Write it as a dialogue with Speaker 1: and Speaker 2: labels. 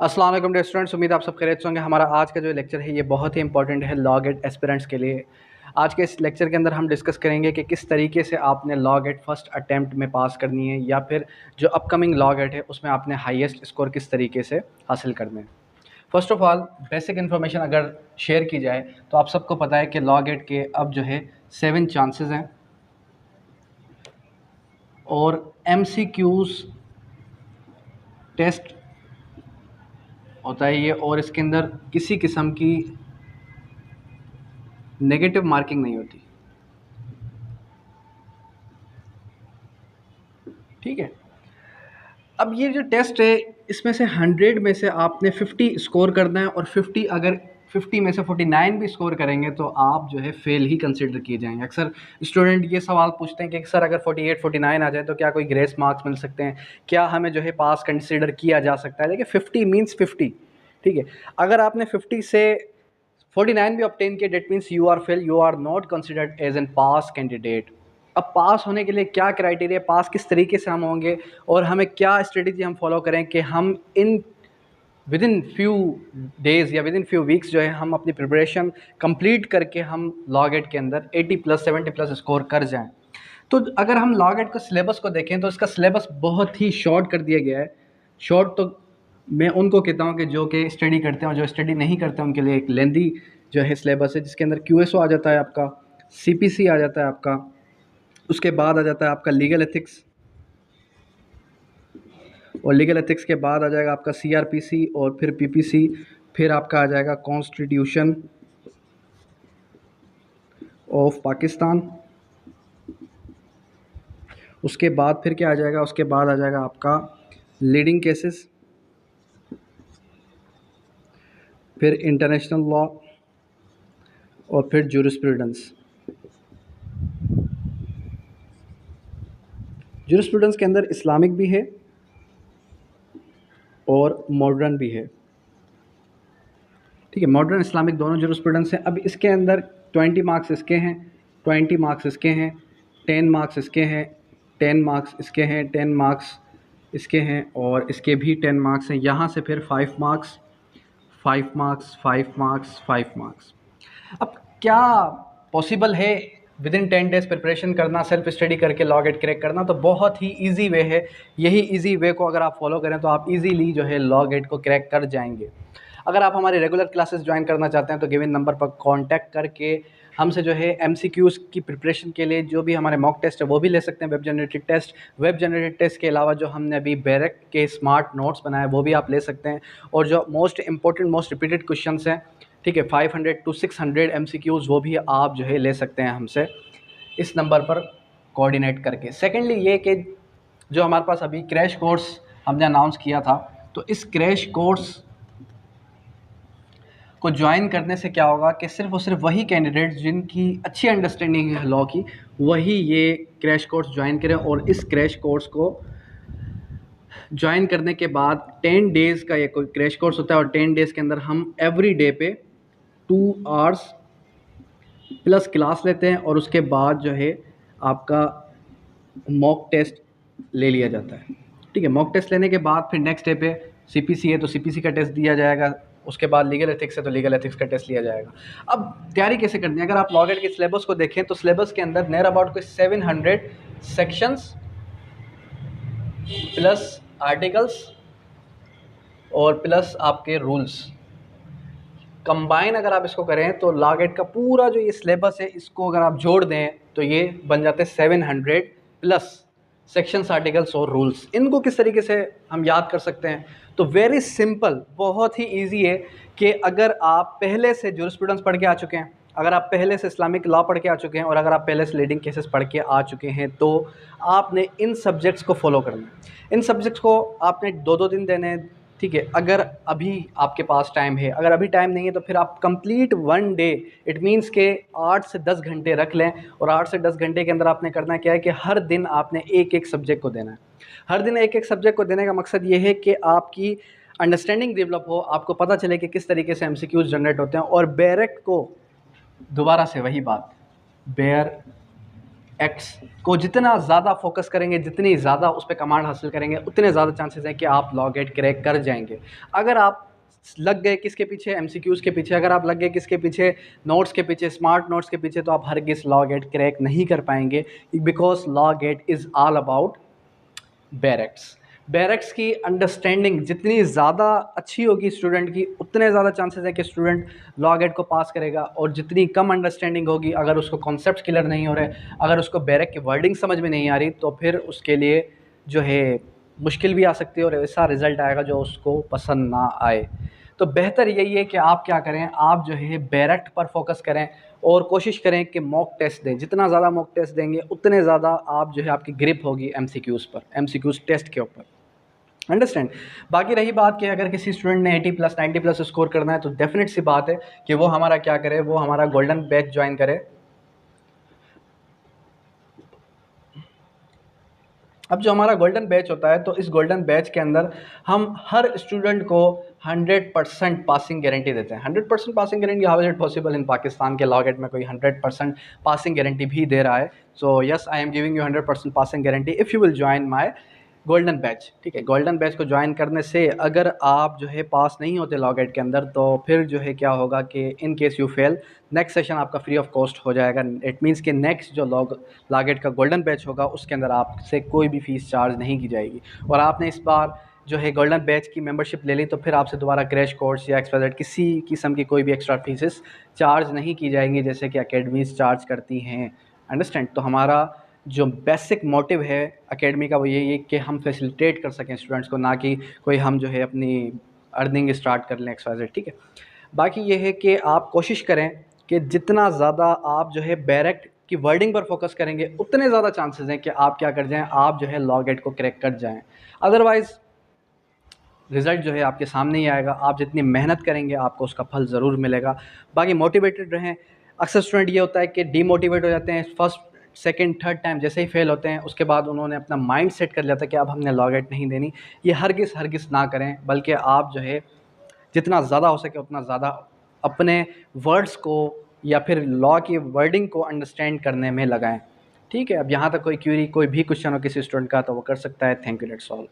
Speaker 1: अस्सलाम वालेकुम dear students, उम्मीद आप सब खैरियत से होंगे। हमारा आज का जो लेक्चर है ये बहुत ही इंपॉर्टेंट है लॉ गेट एस्पिरेंट्स के लिए। आज के इस लेक्चर के अंदर हम डिस्कस करेंगे कि किस तरीके से आपने लॉ गेट फर्स्ट अटैम्प्ट में पास करनी है या फिर जो अपकमिंग लॉ गेट है उसमें आपने हाईएस्ट स्कोर किस तरीके से हासिल करने हैं। First of all basic information अगर शेयर की जाए तो आप सबको पता है कि लॉ गेट के अब जो है 7 चांसेस हैं और MCQs टेस्ट होता है ये, और इसके अंदर किसी किस्म की नेगेटिव मार्किंग नहीं होती। ठीक है, अब ये जो टेस्ट है इसमें से 100 में से आपने 50 स्कोर करना है और 50 अगर 50 में से 49 भी स्कोर करेंगे तो आप जो है फेल ही कंसिडर किए जाएंगे। अक्सर स्टूडेंट ये सवाल पूछते हैं कि सर अगर 48 49 आ जाए तो क्या कोई ग्रेस मार्क्स मिल सकते हैं, क्या हमें जो है पास कंसिडर किया जा सकता है। देखिए 50 मीन्स 50, ठीक है। अगर आपने 50 से 49 भी ऑब्टेन किया that means you are fail, you are not considered as an pass candidate. अब पास होने के लिए क्या क्राइटेरिया, पास किस तरीके से हम होंगे और हमें क्या स्ट्रेटजी हम फॉलो करें कि हम in with in few days या विद इन फ्यू वीक्स जो है हम अपनी प्रिपरेशन कंप्लीट करके हम लॉ गेट के अंदर 80 प्लस 70 प्लस स्कोर कर जाएं। तो अगर हम लॉ गेट को सिलेबस को देखें तो इसका सिलेबस बहुत ही शॉर्ट कर दिया गया है। शॉर्ट तो मैं उनको कहता हूँ कि जो कि स्टडी करते हैं और जो स्टडी नहीं करते हैं उनके लिए एक लेंदी जो है सिलेबस है, जिसके अंदर QSO आ जाता है आपका, CPC आ जाता है आपका, उसके बाद आ जाता है आपका लीगल एथिक्स, और लीगल एथिक्स के बाद आ जाएगा आपका CRPC और फिर PPC, फिर आपका आ जाएगा कॉन्स्टिट्यूशन ऑफ पाकिस्तान। उसके बाद फिर क्या आ जाएगा, उसके बाद आ जाएगा आपका लीडिंग केसेस, फिर इंटरनेशनल लॉ और फिर जूरिस्प्रूडेंस। जूरिस्प्रूडेंस के अंदर इस्लामिक भी है और मॉडर्न भी है, ठीक है। मॉडर्न इस्लामिक दोनों जूरिस्प्रूडेंस हैं। अब इसके अंदर 20 मार्क्स इसके हैं, 20 मार्क्स इसके हैं, 10 मार्क्स इसके हैं, 10 मार्क्स इसके हैं, 10 मार्क्स इसके हैं और इसके भी 10 मार्क्स हैं। यहाँ से फिर 5 मार्क्स, 5 मार्क्स, 5 मार्क्स, 5 मार्क्स। अब क्या पॉसिबल है विद इन 10 डेज़ प्रिपरेशन करना, सेल्फ स्टडी करके लॉ गेट क्रैक करना? तो बहुत ही ईजी वे है। यही ईजी वे को अगर आप फॉलो करें तो आप इजीली जो है लॉ गेट को क्रैक कर जाएंगे। अगर आप हमारी रेगुलर क्लासेस ज्वाइन करना चाहते हैं तो गिवन नंबर पर कांटेक्ट करके हमसे जो है MCQs की प्रिपरेशन के लिए जो भी हमारे मॉक टेस्ट है वो भी ले सकते हैं, web generated test. Web generated test के अलावा जो हमने अभी बैरक के स्मार्ट नोट्स बनाए वो भी आप ले सकते हैं। और जो most important most repeated questions हैं, ठीक है, 500 to 600 MCQs, वो भी आप जो है ले सकते हैं हमसे इस नंबर पर कोऑर्डिनेट करके। सेकेंडली ये कि जो हमारे पास अभी क्रैश कोर्स हमने अनाउंस किया था, तो इस क्रैश कोर्स को ज्वाइन करने से क्या होगा कि सिर्फ और सिर्फ वही कैंडिडेट्स जिनकी अच्छी अंडरस्टैंडिंग है लॉ की वही ये क्रैश कोर्स ज्वाइन करें। और इस क्रैश कोर्स को ज्वाइन करने के बाद 10 डेज़ का ये कोई क्रैश कोर्स होता है और 10 डेज़ के अंदर हम एवरी डे पे 2 आवर्स प्लस क्लास लेते हैं और उसके बाद जो है आपका मॉक टेस्ट ले लिया जाता है, ठीक है। मॉक टेस्ट लेने के बाद फिर नेक्स्ट डे पे CPC है तो CPC का टेस्ट दिया जाएगा, उसके बाद लीगल एथिक्स है तो लीगल एथिक्स का टेस्ट लिया जाएगा। अब तैयारी कैसे करनी है? अगर आप लॉ गेट के सिलेबस को देखें तो सिलेबस के अंदर नियर अबाउट कोई 700 सेक्शंस प्लस आर्टिकल्स और प्लस आपके रूल्स कंबाइन अगर आप इसको करें तो लॉ गेट का पूरा जो ये सिलेबस है इसको अगर आप जोड़ दें तो ये बन जाते हैं 700 प्लस सेक्शंस, आर्टिकल्स और रूल्स। इनको किस तरीके से हम याद कर सकते हैं? तो वेरी सिंपल, बहुत ही इजी है कि अगर आप पहले से जूरिस्प्रूडेंस पढ़ के आ चुके हैं, अगर आप पहले से इस्लामिक लॉ पढ़ के आ चुके हैं और अगर आप पहले से लीडिंग केसेस पढ़ के आ चुके हैं तो आपने इन सब्जेक्ट्स को फॉलो करना है। इन सब्जेक्ट्स को आपने 2-2 दिन देने हैं, ठीक है। अगर अभी आपके पास टाइम है, अगर अभी टाइम नहीं है तो फिर आप कंप्लीट 1 डे, इट मीन्स के 8 से 10 घंटे रख लें और 8 से 10 घंटे के अंदर आपने करना क्या है कि हर दिन आपने एक एक सब्जेक्ट को देना है। हर दिन एक एक सब्जेक्ट को देने का मकसद ये है कि आपकी अंडरस्टैंडिंग डेवलप हो, आपको पता चले कि किस तरीके से MCQs जनरेट होते हैं। और बैरक को दोबारा से वही बात, एक्स को जितना ज़्यादा फोकस करेंगे, जितनी ज़्यादा उस पे कमांड हासिल करेंगे, उतने ज़्यादा चांसेस हैं कि आप लॉग गेट क्रैक कर जाएंगे। अगर आप लग गए किसके पीछे, एमसीक्यूज़ के पीछे, अगर आप लग गए किसके पीछे, नोट्स के पीछे, स्मार्ट नोट्स के पीछे, तो आप हरगिज़ लॉग गेट क्रैक नहीं कर पाएंगे, because log gate is all about barracks. Barracks की अंडरस्टैंडिंग जितनी ज़्यादा अच्छी होगी स्टूडेंट की, उतने ज़्यादा चांसेस है कि स्टूडेंट लॉ गेट को पास करेगा। और जितनी कम अंडरस्टैंडिंग होगी, अगर उसको कॉन्सेप्ट क्लियर नहीं हो रहे, अगर उसको बैरेक की वर्डिंग समझ में नहीं आ रही, तो फिर उसके लिए जो है मुश्किल भी आ सकती है और ऐसा रिज़ल्ट आएगा जो उसको पसंद ना आए। तो बेहतर यही है कि आप क्या करें, आप जो है बैरेक्ट पर फोकस करें और कोशिश करें कि मॉक टेस्ट दें। जितना ज़्यादा मॉक टेस्ट देंगे, उतने ज़्यादा आप जो है आपकी ग्रिप होगी एमसीक्यूज़ पर, एमसीक्यूज़ टेस्ट के ऊपर। अंडरस्टैंड। बाकी रही बात कि अगर किसी स्टूडेंट ने 80 प्लस 90 प्लस स्कोर करना है, तो डेफिनेट सी बात है कि वो हमारा क्या करे, वो हमारा गोल्डन बैच ज्वाइन करे। अब जो हमारा गोल्डन बैच होता है, तो इस गोल्डन बैच के अंदर हम हर स्टूडेंट को 100% पासिंग गारंटी देते हैं। 100% passing guarantee, how is it possible in Pakistan के लॉ गेट में कोई 100% पासिंग गारंटी भी दे रहा है? So yes, I am giving you 100% passing guarantee if you will join my golden batch. ठीक है, गोल्डन बैच को ज्वाइन करने से अगर आप जो है पास नहीं होते लॉ गेट के अंदर, तो फिर जो है क्या होगा कि in case you fail, next session आपका फ्री ऑफ कॉस्ट हो जाएगा। इट मीन्स कि नेक्स्ट जो लॉ गेट का गोल्डन बैच होगा, उसके अंदर आपसे कोई भी फ़ीस चार्ज नहीं की जाएगी। और आपने इस बार जो है गोल्डन बैच की मेंबरशिप ले ली, तो फिर आपसे दोबारा क्रैश कोर्स या XYZ किसी किस्म की कोई भी एक्स्ट्रा फीसेस चार्ज नहीं की जाएंगी, जैसे कि अकेडमीज़ चार्ज करती हैं। अंडरस्टैंड। तो हमारा जो बेसिक मोटिव है एकेडमी का, वो यही है कि हम फैसिलिटेट कर सकें स्टूडेंट्स को, ना कि कोई हम जो है अपनी अर्निंग स्टार्ट कर लें XYZ। ठीक है। बाकी ये है कि आप कोशिश करें कि जितना ज़्यादा आप जो है डायरेक्ट की वर्डिंग पर फोकस करेंगे, उतने ज़्यादा चांसेस हैं कि आप क्या कर जाएं, आप जो है लॉ गेट को क्रैक कर जाएं। अदरवाइज़ रिज़ल्ट जो है आपके सामने ही आएगा। आप जितनी मेहनत करेंगे, आपको उसका फल ज़रूर मिलेगा। बाकी मोटिवेटेड रहें। अक्सर स्टूडेंट ये होता है कि डीमोटिवेट हो जाते हैं, फर्स्ट सेकंड थर्ड टाइम जैसे ही फेल होते हैं, उसके बाद उन्होंने अपना माइंड सेट कर लिया था कि अब हमने लॉ गेट नहीं देनी। ये हरगिज़ ना करें, बल्कि आप जो है जितना ज़्यादा हो सके उतना ज़्यादा अपने वर्ड्स को या फिर लॉ की वर्डिंग को अंडरस्टैंड करने में लगाएं। ठीक है। अब यहाँ तक कोई क्यूरी, कोई भी क्वेश्चन हो किसी स्टूडेंट का, तो वो कर सकता है। Thank you, let's all.